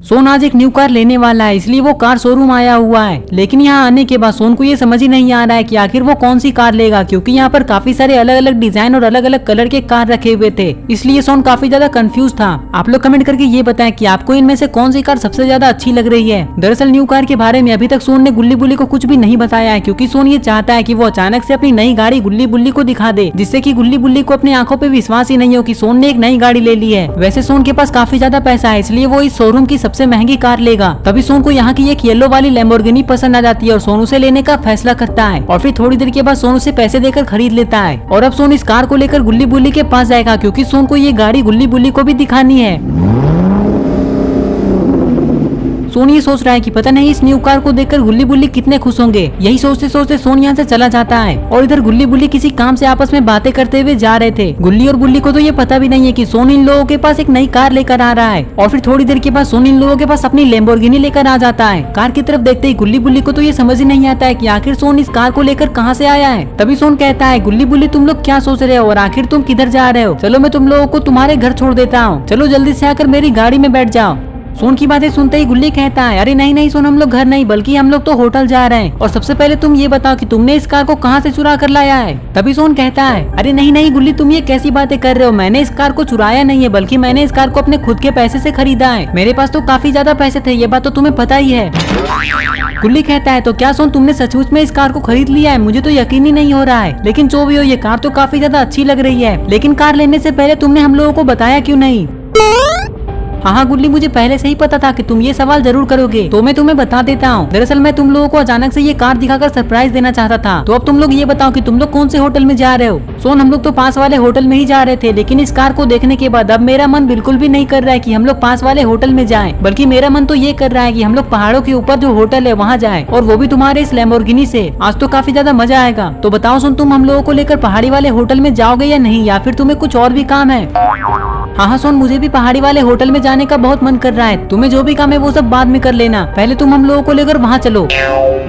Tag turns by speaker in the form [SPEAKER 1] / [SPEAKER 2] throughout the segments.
[SPEAKER 1] सोन आज एक new car लेने वाला है, इसलिए वो कार शोरूम आया हुआ है। लेकिन यहाँ आने के बाद सोन को ये समझ ही नहीं आ रहा है कि आखिर वो कौन सी कार लेगा, क्योंकि यहाँ पर काफी सारे अलग अलग डिजाइन और अलग अलग कलर के कार रखे हुए थे। इसलिए सोन काफी ज्यादा कंफ्यूज था। आप लोग कमेंट करके ये बताएं कि आपको इनमें से कौन सी कार सबसे ज्यादा अच्छी लग रही है। दरअसल न्यू कार के बारे में अभी तक सोन ने गुल्ली बुल्ली को कुछ भी नहीं बताया है, क्योंकि सोन ये चाहता है कि वो अचानक से अपनी नई गाड़ी गुल्ली बुल्ली को दिखा दे, जिससे कि गुल्ली बुल्ली को अपनी आंखों पे विश्वास ही नहीं हो कि सोन ने एक नई गाड़ी ले ली है। वैसे सोन के पास काफी ज्यादा पैसा है, इसलिए वो इस शोरूम की सबसे महंगी कार लेगा। तभी सोन को यहाँ की एक येलो वाली लैम्बोर्गिनी पसंद आ जाती है और सोन उसे लेने का फैसला करता है। और फिर थोड़ी देर के बाद सोन उसे पैसे देकर खरीद लेता है। और अब सोन इस कार को लेकर गुल्ली बुल्ली के पास जाएगा, क्योंकि सोन को ये गाड़ी गुल्ली बुल्ली को भी दिखानी है। सोन ये सोच रहा है कि पता नहीं इस न्यू कार को देखकर गुल्ली बुल्ली कितने खुश होंगे। यही सोचते सोचते सोन यहाँ से चला जाता है और इधर गुल्ली बुल्ली किसी काम से आपस में बातें करते हुए जा रहे थे। गुल्ली और बुल्ली को तो ये पता भी नहीं है कि सोन इन लोगों के पास एक नई कार लेकर आ रहा है। और फिर थोड़ी देर के बाद सोन इन लोगों के पास अपनी लैम्बोर्गिनी लेकर आ जाता है। कार की तरफ देखते ही गुल्ली बुल्ली को तो ये समझ ही नहीं आता है कि आखिर सोन इस कार को लेकर कहाँ से आया है। तभी सोन कहता है, गुल्ली बुल्ली तुम लोग क्या सोच रहे हो और आखिर तुम किधर जा रहे हो? चलो मैं तुम लोगों को तुम्हारे घर छोड़ देता हूँ, चलो जल्दी से आकर मेरी गाड़ी में बैठ जाओ। सोन की बातें सुनते ही गुल्ली कहता है, अरे नहीं नहीं सोन, हम लोग घर नहीं बल्कि हम लोग तो होटल जा रहे हैं। और सबसे पहले तुम ये बताओ कि तुमने इस कार को कहाँ से चुरा कर लाया है? तभी सोन कहता है, अरे नहीं नहीं गुल्ली, तुम ये कैसी बातें कर रहे हो? मैंने इस कार को चुराया नहीं है, बल्कि मैंने इस कार को अपने खुद के पैसे से खरीदा है। मेरे पास तो काफी ज्यादा पैसे थे, ये बात तो तुम्हें पता ही है। गुल्ली कहता है, तो क्या सोन तुमने सचमुच में इस कार को खरीद लिया है? मुझे तो यकीन ही नहीं हो रहा है। लेकिन जो भी हो, ये कार तो काफी ज्यादा अच्छी लग रही है। लेकिन कार लेने से पहले तुमने हम लोगों को बताया क्यों नहीं? हाँ गुल्ली, मुझे पहले से ही पता था कि तुम ये सवाल जरूर करोगे, तो मैं तुम्हें बता देता हूँ। दरअसल मैं तुम लोगों को अचानक से ये कार दिखाकर सरप्राइज देना चाहता था। तो अब तुम लोग ये बताओ कि तुम लोग कौन से होटल में जा रहे हो? सोन, हम लोग तो पास वाले होटल में ही जा रहे थे, लेकिन इस कार को देखने के बाद अब मेरा मन बिल्कुल भी नहीं कर रहा है कि हम लोग पास वाले होटल में जाएं, बल्कि मेरा मन तो ये कर रहा है कि हम लोग पहाड़ों के ऊपर जो होटल है वहाँ जाएं, और वो भी तुम्हारे इस लैम्बोर्गिनी से। आज तो काफी ज्यादा मजा आएगा। तो बताओ सोन, तुम हम लोगों को लेकर पहाड़ी वाले होटल में जाओगे या नहीं, या फिर तुम्हें कुछ और भी काम है? हाँ सोन, मुझे भी पहाड़ी वाले होटल में जाने का बहुत मन कर रहा है। तुम्हें जो भी काम है वो सब बाद में कर लेना, पहले तुम हम लोगों को लेकर वहाँ चलो।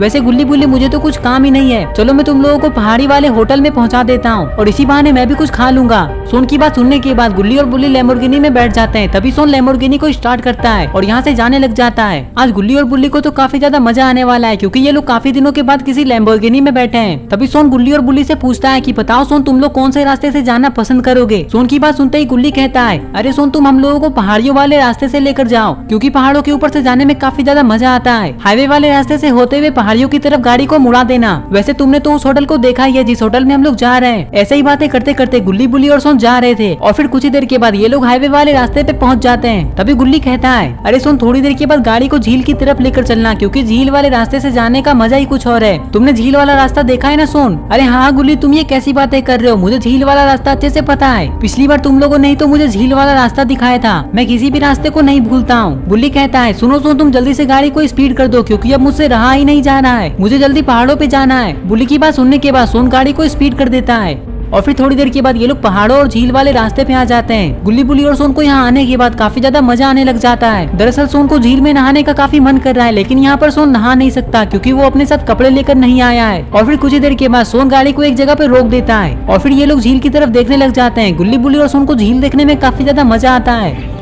[SPEAKER 1] वैसे गुल्ली बुल्ली, मुझे तो कुछ काम ही नहीं है, चलो मैं तुम लोगों को पहाड़ी वाले होटल में पहुँचा देता हूँ, और इसी बहाने मैं भी कुछ खा लूंगा। सोन की बात सुनने के बाद गुल्ली और बुल्ली लैम्बोर्गिनी में बैठ जाते हैं। तभी सोन लैम्बोर्गिनी को स्टार्ट करता है और यहाँ से जाने लग जाता है। आज गुल्ली और बुल्ली को तो काफी ज्यादा मजा आने वाला है, क्योंकि ये लोग काफी दिनों के बाद किसी लैम्बोर्गिनी में बैठे हैं। तभी सोन गुल्ली और बुल्ली से पूछता है कि बताओ सोन, तुम लोग कौन से रास्ते से जाना पसंद करोगे? सोन की बात सुनते ही गुल्ली कहता है, अरे सोन, तुम हम लोगों को पहाड़ियों वाले रास्ते से लेकर जाओ, क्योंकि पहाड़ों के ऊपर से जाने में काफी ज्यादा मजा आता है। हाईवे वाले रास्ते से होते हुए पहाड़ियों की तरफ गाड़ी को मुड़ा देना। वैसे तुमने तो उस होटल को देखा ही है जिस होटल में हम लोग जा रहे हैं। ऐसे ही बातें करते करते गुल्ली बुल्ली और सोन जा रहे थे, और फिर कुछ ही देर के बाद ये लोग हाईवे वाले रास्ते पे पहुंच जाते हैं। तभी गुल्ली कहता है, अरे सोन, थोड़ी देर के बाद गाड़ी को झील की तरफ लेकर चलना, क्योंकि झील वाले रास्ते से जाने का मजा ही कुछ और है। तुमने झील वाला रास्ता देखा है ना सोन? अरे हाँ गुल्ली, तुम ये कैसी बातें कर रहे हो? मुझे झील वाला रास्ता अच्छे से पता है। पिछली बार तुम लोगों ने ही तो मुझे झील वाला रास्ता दिखाया था। मैं किसी भी रास्ते को नहीं भूलता हूँ। बुल्ली कहता है, सुनो सोन, तुम जल्दी से गाड़ी को स्पीड कर दो, क्योंकि अब मुझसे रहा ही नहीं जा रहा है, मुझे जल्दी पहाड़ों पे जाना है। बुल्ली की बात सुनने के बाद सोन गाड़ी को स्पीड कर देता है, और फिर थोड़ी देर के बाद ये लोग पहाड़ों और झील वाले रास्ते पे आ जाते हैं। गुल्ली बुल्ली और सोन को यहाँ आने के बाद काफी ज्यादा मजा आने लग जाता है। दरअसल सोन को झील में नहाने का काफी मन कर रहा है, लेकिन यहाँ पर सोन नहा नहीं सकता, क्योंकि वो अपने साथ कपड़े लेकर नहीं आया है। और फिर कुछ ही देर के बाद सोन गाड़ी को एक जगह पे रोक देता है, और फिर ये लोग झील की तरफ देखने लग जाते हैं। गुल्ली बुल्ली और सोन को झील देखने में काफी ज्यादा मजा आता है।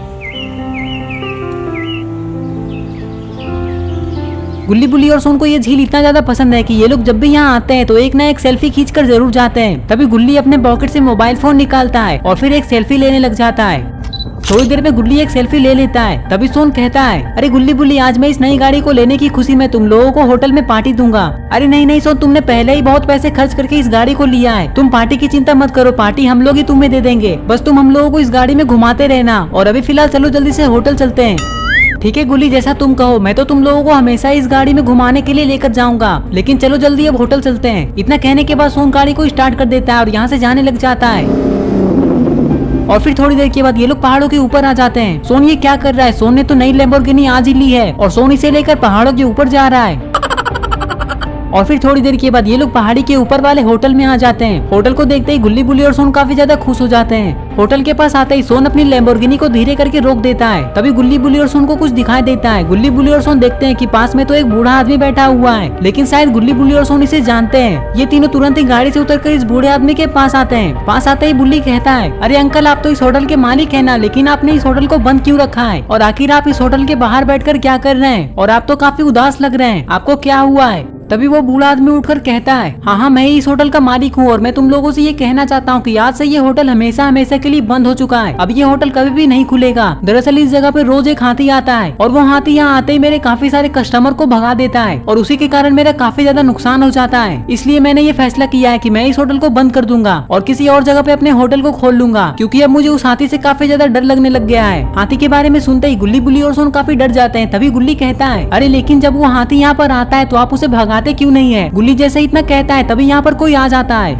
[SPEAKER 1] गुल्ली बुल्ली और सोन को ये झील इतना ज्यादा पसंद है कि ये लोग जब भी यहाँ आते हैं तो एक ना एक सेल्फी खींचकर जरूर जाते हैं। तभी गुल्ली अपने पॉकेट से मोबाइल फोन निकालता है और फिर एक सेल्फी लेने लग जाता है। थोड़ी देर में गुल्ली एक सेल्फी ले लेता है। तभी सोन कहता है, अरे गुल्ली बुल्ली, आज मैं इस नई गाड़ी को लेने की खुशी में तुम लोगों को होटल में पार्टी दूंगा। अरे नहीं नहीं सोन, तुमने पहले ही बहुत पैसे खर्च करके इस गाड़ी को लिया है, तुम पार्टी की चिंता मत करो, पार्टी हम लोग ही तुम्हें दे देंगे, बस तुम हम लोगों को इस गाड़ी में घुमाते रहना। और अभी फिलहाल चलो जल्दी से होटल चलते हैं। ठीक है गुल्ली, जैसा तुम कहो, मैं तो तुम लोगों को हमेशा इस गाड़ी में घुमाने के लिए लेकर जाऊंगा, लेकिन चलो जल्दी अब होटल चलते हैं। इतना कहने के बाद सोन गाड़ी को स्टार्ट कर देता है और यहाँ से जाने लग जाता है। और फिर थोड़ी देर के बाद ये लोग पहाड़ों के ऊपर आ जाते हैं। सोन ये क्या कर रहा है? सोन ने तो नई लैम्बोर्गिनी आज ही ली है और सोन इसे लेकर पहाड़ों के ऊपर जा रहा है। और फिर थोड़ी देर के बाद ये लोग पहाड़ी के ऊपर वाले होटल में आ जाते हैं। होटल को देखते ही गुल्ली बुल्ली और सोन काफी ज्यादा खुश हो जाते हैं। होटल के पास आते ही सोन अपनी लैम्बोर्गिनी को धीरे करके रोक देता है। तभी गुल्ली बुल्ली और सोन को कुछ दिखाई देता है। गुल्ली बुल्ली और सोन देखते हैं कि पास में तो एक बूढ़ा आदमी बैठा हुआ है, लेकिन शायद गुल्ली बुल्ली और सोन इसे जानते हैं। ये तीनों तुरंत ही गाड़ी से उतरकर इस बूढ़े आदमी के पास आते हैं। पास आते ही बुल्ली कहता है, अरे अंकल, आप तो इस होटल के मालिक है ना, लेकिन आपने इस होटल को बंद क्यों रखा है? और आखिर आप इस होटल के बाहर बैठकर क्या कर रहे हैं? और आप तो काफी उदास लग रहे हैं, आपको क्या हुआ है? तभी वो बूढ़ा आदमी उठकर कहता है, हाँ, मैं ही इस होटल का मालिक हूँ और मैं तुम लोगों से ये कहना चाहता हूँ कि आज से ये होटल हमेशा हमेशा के लिए बंद हो चुका है। अब ये होटल कभी भी नहीं खुलेगा। दरअसल इस जगह पे रोज एक हाथी आता है और वो हाथी यहाँ आते ही मेरे काफी सारे कस्टमर को भगा देता है और उसी के कारण मेरा काफी ज्यादा नुकसान हो जाता है। इसलिए मैंने ये फैसला किया है कि मैं इस होटल को बंद कर दूंगा और किसी और जगह पे अपने होटल को खोल लूंगा, क्योंकि अब मुझे उस हाथी से काफी ज्यादा डर लगने लग गया है। हाथी के बारे में सुनते ही गुल्ली बुल्ली और सोन काफी डर जाते हैं। तभी गुल्ली कहता है, अरे लेकिन जब वो हाथी यहाँ पर आता है तो आप उसे भगाते क्यों नहीं है? गुल्ली जैसे इतना कहता है तभी यहाँ पर कोई आ जाता है।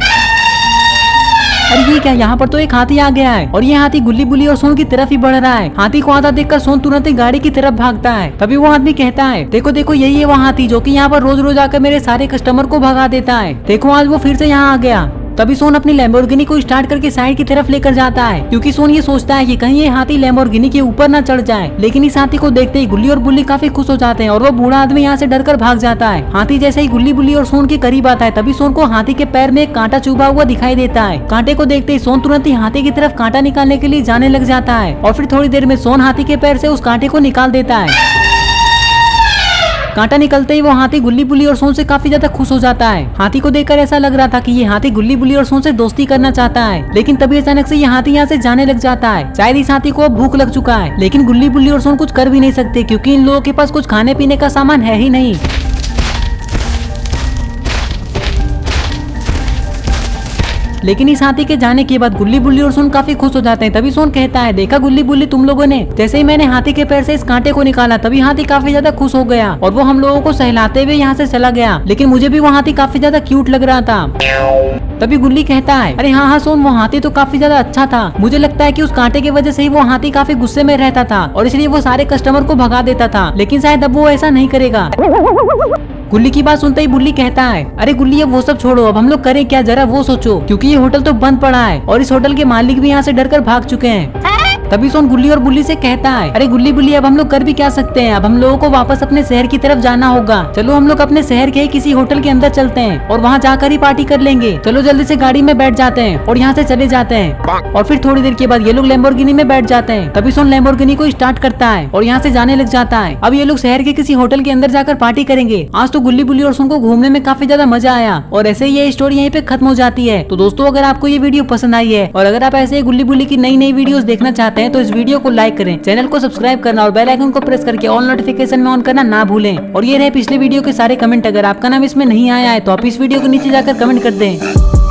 [SPEAKER 1] अरे ये क्या, यहाँ पर तो एक हाथी आ गया है और ये हाथी गुल्ली बुल्ली और सोन की तरफ ही बढ़ रहा है। हाथी को आता देखकर सोन तुरंत ही गाड़ी की तरफ भागता है। तभी वो आदमी कहता है, देखो देखो, यही है वो हाथी जो कि यहाँ पर रोज रोज आकर मेरे सारे कस्टमर को भगा देता है। देखो आज वो फिर से यहाँ आ गया। तभी सोन अपनी लैम्बोर्गिनी को स्टार्ट करके साइड की तरफ लेकर जाता है, क्योंकि सोन ये सोचता है कि कहीं ये हाथी लैम्बोर्गिनी के ऊपर न चढ़ जाए। लेकिन इस हाथी को देखते ही गुल्ली और बुल्ली काफी खुश हो जाते हैं और वो बूढ़ा आदमी यहाँ से डरकर भाग जाता है। हाथी जैसे ही गुल्ली बुल्ली और सोन के करीब आता है तभी सोन को हाथी के पैर में एक कांटा चुभा हुआ दिखाई देता है। कांटे को देखते ही सोन तुरंत ही हाथी की तरफ कांटा निकालने के लिए जाने लग जाता है और फिर थोड़ी देर में सोन हाथी के पैर से उस कांटे को निकाल देता है। कांटा निकलते ही वो हाथी गुल्ली बुल्ली और सोन से काफी ज्यादा खुश हो जाता है। हाथी को देखकर ऐसा लग रहा था कि ये हाथी गुल्ली बुल्ली और सोन से दोस्ती करना चाहता है, लेकिन तभी अचानक से ये हाथी यहाँ से जाने लग जाता है। शायद इस हाथी को अब भूख लग चुका है, लेकिन गुल्ली बुल्ली और सोन कुछ कर भी नहीं सकते क्योंकि इन लोगों के पास कुछ खाने पीने का सामान है ही नहीं। लेकिन इस हाथी के जाने के बाद गुल्ली बुल्ली और सोन काफी खुश हो जाते हैं। तभी सोन कहता है, देखा गुल्ली बुल्ली, तुम लोगों ने जैसे ही मैंने हाथी के पैर से इस कांटे को निकाला तभी हाथी काफी ज्यादा खुश हो गया और वो हम लोगों को सहलाते हुए यहाँ से चला गया। लेकिन मुझे भी वो हाथी काफी ज्यादा क्यूट लग रहा था। तभी गुल्ली कहता है, अरे हाँ सोन, वो हाथी तो काफी ज्यादा अच्छा था। मुझे लगता है कि उस कांटे की वजह से ही वो हाथी काफी गुस्से में रहता था और इसलिए वो सारे कस्टमर को भगा देता था, लेकिन शायद अब वो ऐसा नहीं करेगा। गुल्ली की बात सुनते ही बुल्ली कहता है, अरे गुल्ली, अब वो सब छोड़ो, अब हम लोग करें क्या, जरा वो सोचो, क्योंकि ये होटल तो बंद पड़ा है और इस होटल के मालिक भी यहाँ से डरकर भाग चुके हैं। तभी सोन गुल्ली और बुल्ली से कहता है, अरे गुल्ली बुल्ली, अब हम लोग कर भी क्या सकते हैं? अब हम लोगों को वापस अपने शहर की तरफ जाना होगा। चलो हम लोग अपने शहर के किसी होटल के अंदर चलते हैं और वहाँ जाकर ही पार्टी कर लेंगे। चलो जल्दी से गाड़ी में बैठ जाते हैं और यहाँ से चले जाते हैं। और फिर थोड़ी देर के बाद ये लोग लैम्बोर्गिनी में बैठ जाते हैं। तभी सोन लैम्बोर्गिनी को स्टार्ट करता है और यहाँ से जाने लग जाता है। अब ये लोग शहर के किसी होटल के अंदर जाकर पार्टी करेंगे। आज तो गुल्ली बुल्ली और सोन को घूमने में काफी ज्यादा मजा आया और ऐसे ही ये स्टोरी यहीं पे खत्म हो जाती है। तो दोस्तों, अगर आपको ये वीडियो पसंद आई है और अगर आप ऐसे गुल्ली बुल्ली की नई नई वीडियोस देखना चाहते हैं तो इस वीडियो को लाइक करें, चैनल को सब्सक्राइब करना और बेल आइकन को प्रेस करके ऑल नोटिफिकेशन में ऑन करना ना भूलें। और ये रहे पिछले वीडियो के सारे कमेंट। अगर आपका नाम इसमें नहीं आया है तो आप इस वीडियो के नीचे जाकर कमेंट कर दें।